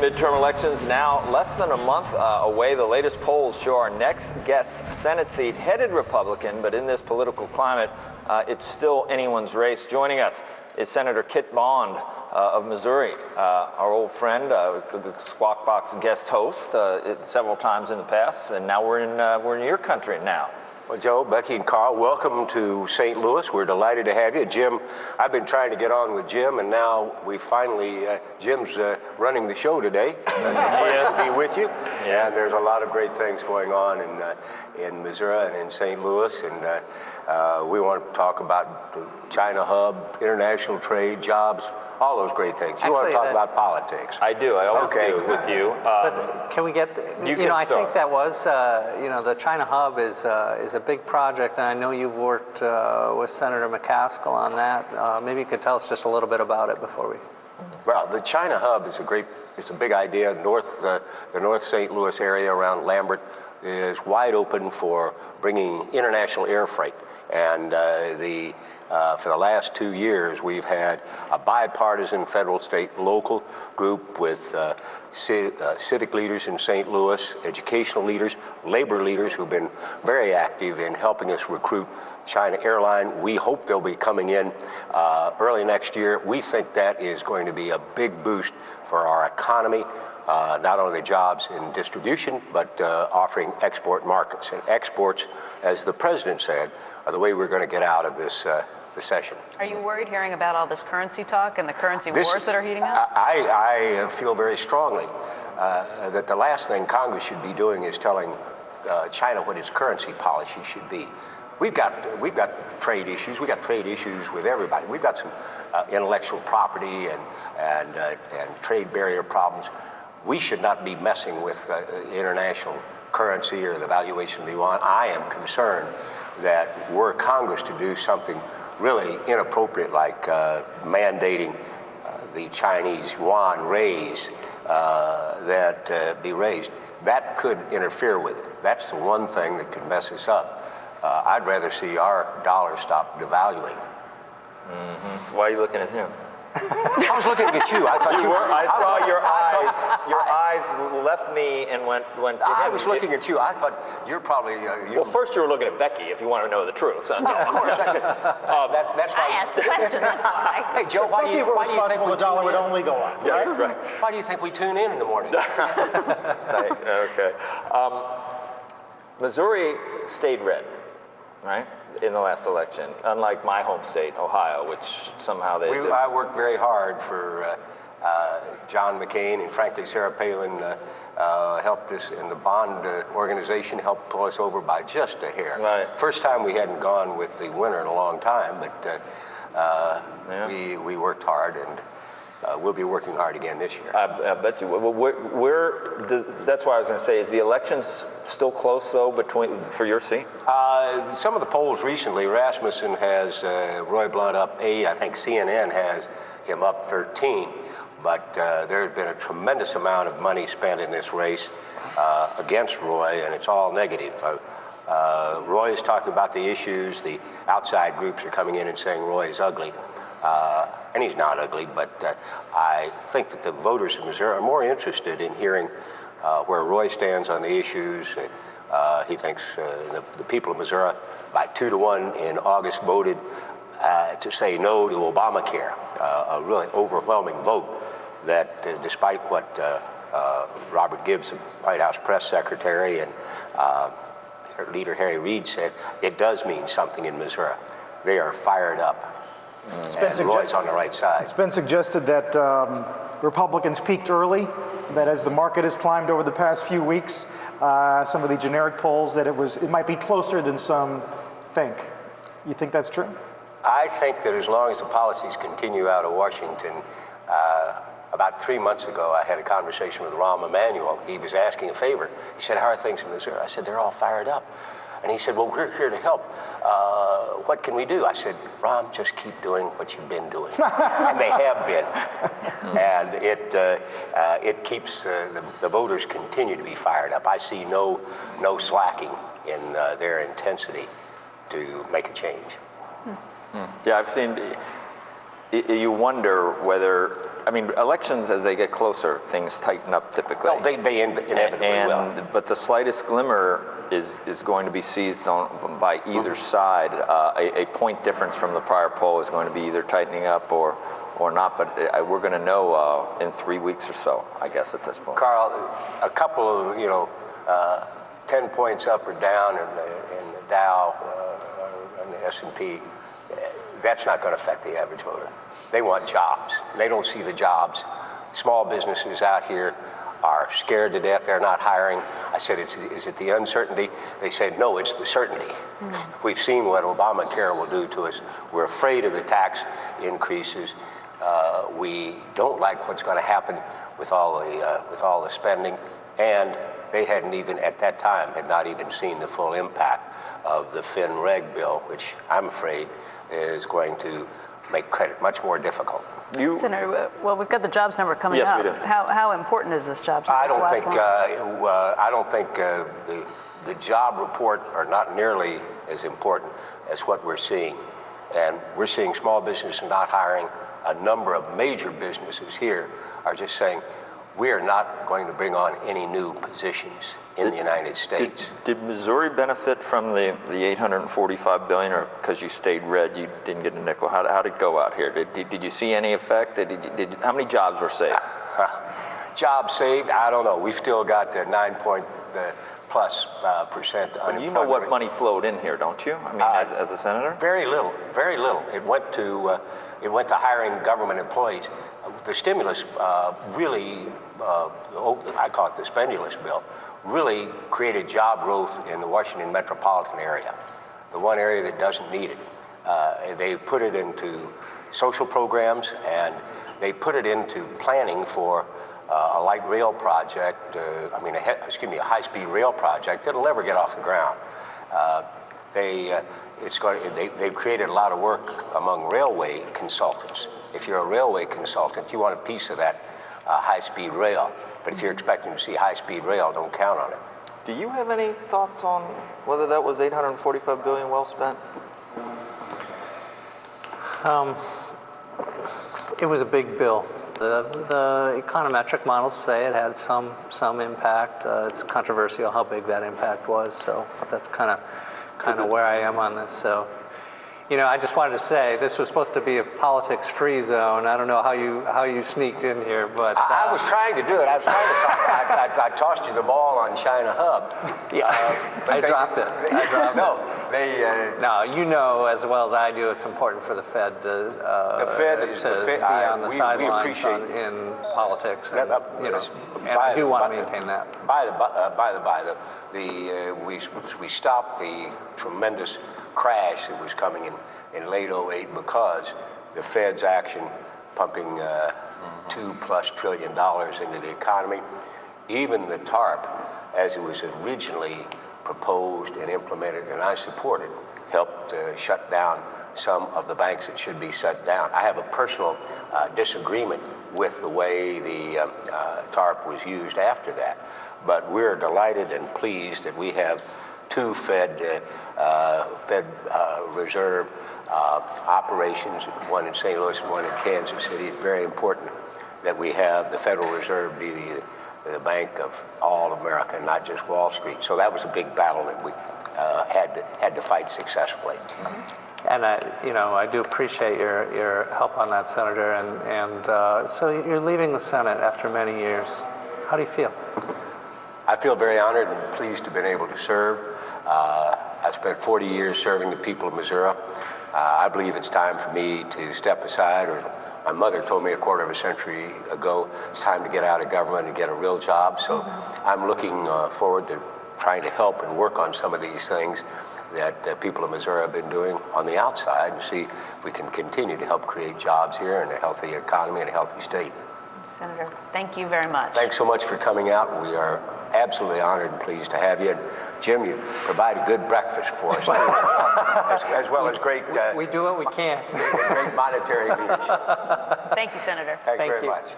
Midterm elections now less than a month away. The latest polls show our next guest's Senate seat headed Republican, but in this political climate, it's still anyone's race. Joining us is Senator Kit Bond of Missouri, our old friend, Squawk Box guest host several times in the past, and now we're in your country now. Well, Joe, Becky, and Carl, welcome to St. Louis. We're delighted to have you. Jim, I've been trying to get on with Jim, and now we finally, Jim's running the show today. It's a pleasure to be with you. Yeah. And there's a lot of great things going on in Missouri and in St. Louis, and we want to talk about the China hub, international trade, jobs, all those great things. You want to talk about politics? I do. I always do with you. But can we get? I think that was, the China hub is a big project, and I know you've worked with Senator McCaskill on that. Maybe you could tell us just a little bit about it before we. Well, the China hub is it's a big idea. The North St. Louis area around Lambert is wide open for bringing international air freight, and for the last 2 years, we've had a bipartisan federal, state, local group with civic leaders in St. Louis, educational leaders, labor leaders who've been very active in helping us recruit China airline. We hope they'll be coming in early next year. We think that is going to be a big boost for our economy, not only jobs in distribution, but offering export markets. And exports, as the president said, are the way we're going to get out of this recession. Are you worried hearing about all this currency talk and the currency wars that are heating up? I feel very strongly that the last thing Congress should be doing is telling China what its currency policy should be. We've got trade issues. We've got trade issues with everybody. We've got some intellectual property and trade barrier problems. We should not be messing with international currency or the valuation of the yuan. I am concerned that were Congress to do something really inappropriate, like mandating the Chinese yuan raise be raised, that could interfere with it. That's the one thing that could mess us up. I'd rather see our dollar stop devaluing. Mm-hmm. Why are you looking at him? I was looking at you. I thought I saw your eyes. Your eyes left me and went to him. I was looking at you. I thought you're probably. Well, first you were looking at Becky, if you want to know the truth. So. Of course. That's I asked the question. That's why. Hey, Joe, why do you think the dollar would only go up? Yeah, that's right. Why do you think we tune in the morning? Okay. Missouri stayed red, right, in the last election, unlike my home state, Ohio, which somehow I worked very hard for John McCain, and frankly, Sarah Palin helped us, and the Bond organization helped pull us over by just a hair. Right. First time we hadn't gone with the winner in a long time, but we worked hard, and we'll be working hard again this year. I bet you. That's why I was going to say, is the elections still close, though, for your seat? Some of the polls recently, Rasmussen has Roy Blunt up 8. I think CNN has him up 13. But there has been a tremendous amount of money spent in this race against Roy, and it's all negative. Roy is talking about the issues. The outside groups are coming in and saying Roy is ugly. And he's not ugly, but I think that the voters of Missouri are more interested in hearing where Roy stands on the issues. He thinks the people of Missouri, by 2-1 in August, voted to say no to Obamacare, a really overwhelming vote that despite what Robert Gibbs, the White House press secretary, and leader Harry Reid said, it does mean something in Missouri. They are fired up. And Roy's on the right side. It's been suggested that Republicans peaked early, that as the market has climbed over the past few weeks, some of the generic polls, that it might be closer than some think. You think that's true? I think that as long as the policies continue out of Washington, about 3 months ago, I had a conversation with Rahm Emanuel. He was asking a favor. He said, how are things in Missouri? I said, they're all fired up. And he said, well, we're here to help. What can we do? I said, Rahm, just keep doing what you've been doing. And they have been. And it keeps the voters continue to be fired up. I see no slacking in their intensity to make a change. Yeah, I've seen you wonder whether, I mean, elections as they get closer, things tighten up typically. No, they inevitably will. But the slightest glimmer is going to be seized on by either side. A point difference from the prior poll is going to be either tightening up or not. But we're going to know in 3 weeks or so, I guess, at this point. Carl, a couple of 10 points up or down in the Dow and the S&P, that's not going to affect the average voter. They want jobs. They don't see the jobs. Small businesses out here are scared to death. They're not hiring. I said, is it the uncertainty? They said, no, it's the certainty. We've seen what Obamacare will do to us. We're afraid of the tax increases. We don't like what's going to happen with all the spending. And they hadn't even, at that time, had not even seen the full impact of the FinReg bill, which I'm afraid is going to make credit much more difficult. Senator, well, we've got the jobs number coming yes, up. We do. How important is this jobs number? I don't think the job report are not nearly as important as what we're seeing. And we're seeing small businesses not hiring. A number of major businesses here are just saying, we are not going to bring on any new positions in the United States. Did Missouri benefit from the $845 billion, or because you stayed red, you didn't get a nickel? How did it go out here? Did you see any effect? How many jobs were saved? Jobs saved? I don't know. We've still got 9+ percent unemployment. You know what money flowed in here, don't you? I mean, as a senator? Very little. Very little. It went to hiring government employees. The stimulus really, I call it the spendulous bill, really created job growth in the Washington metropolitan area, the one area that doesn't need it. They put it into social programs, and they put it into planning for a light rail project, a high-speed rail project that'll never get off the ground. They've created a lot of work among railway consultants. If you're a railway consultant, you want a piece of that high-speed rail. But if you're expecting to see high-speed rail, don't count on it. Do you have any thoughts on whether that was $845 billion well spent? It was a big bill. The econometric models say it had some impact. It's controversial how big that impact was, so that's kind of where I am on this. So, I just wanted to say this was supposed to be a politics-free zone. I don't know how you sneaked in here, but I was trying to do it. I was trying to I tossed you the ball on China Hub. Yeah, I dropped it. No, you know as well as I do, it's important for the Fed to be on the sidelines in politics, and I do want to maintain that. By the by, we stopped the tremendous crash that was coming in late 2008 because the Fed's action pumping $2+ trillion into the economy. Even the TARP, as it was originally proposed and implemented, and I supported, helped shut down some of the banks that should be shut down. I have a personal disagreement with the way the TARP was used after that, but we're delighted and pleased that we have two Fed Reserve operations, one in St. Louis and one in Kansas City. It's very important that we have the Federal Reserve be the bank of all America, not just Wall Street. So that was a big battle that we had to fight successfully. And I do appreciate your help on that, Senator. And so you're leaving the Senate after many years. How do you feel? I feel very honored and pleased to have been able to serve. I spent 40 years serving the people of Missouri. I believe it's time for me to step aside, or my mother told me a quarter of a century ago, it's time to get out of government and get a real job. So I'm looking forward to trying to help and work on some of these things that people of Missouri have been doing on the outside, and see if we can continue to help create jobs here and a healthy economy and a healthy state. Senator, thank you very much. Thanks so much for coming out. We are absolutely honored and pleased to have you. And Jim, you provide a good breakfast for us, as well as great... we do what we can. Great monetary leadership. Thank you, Senator. Thanks very much.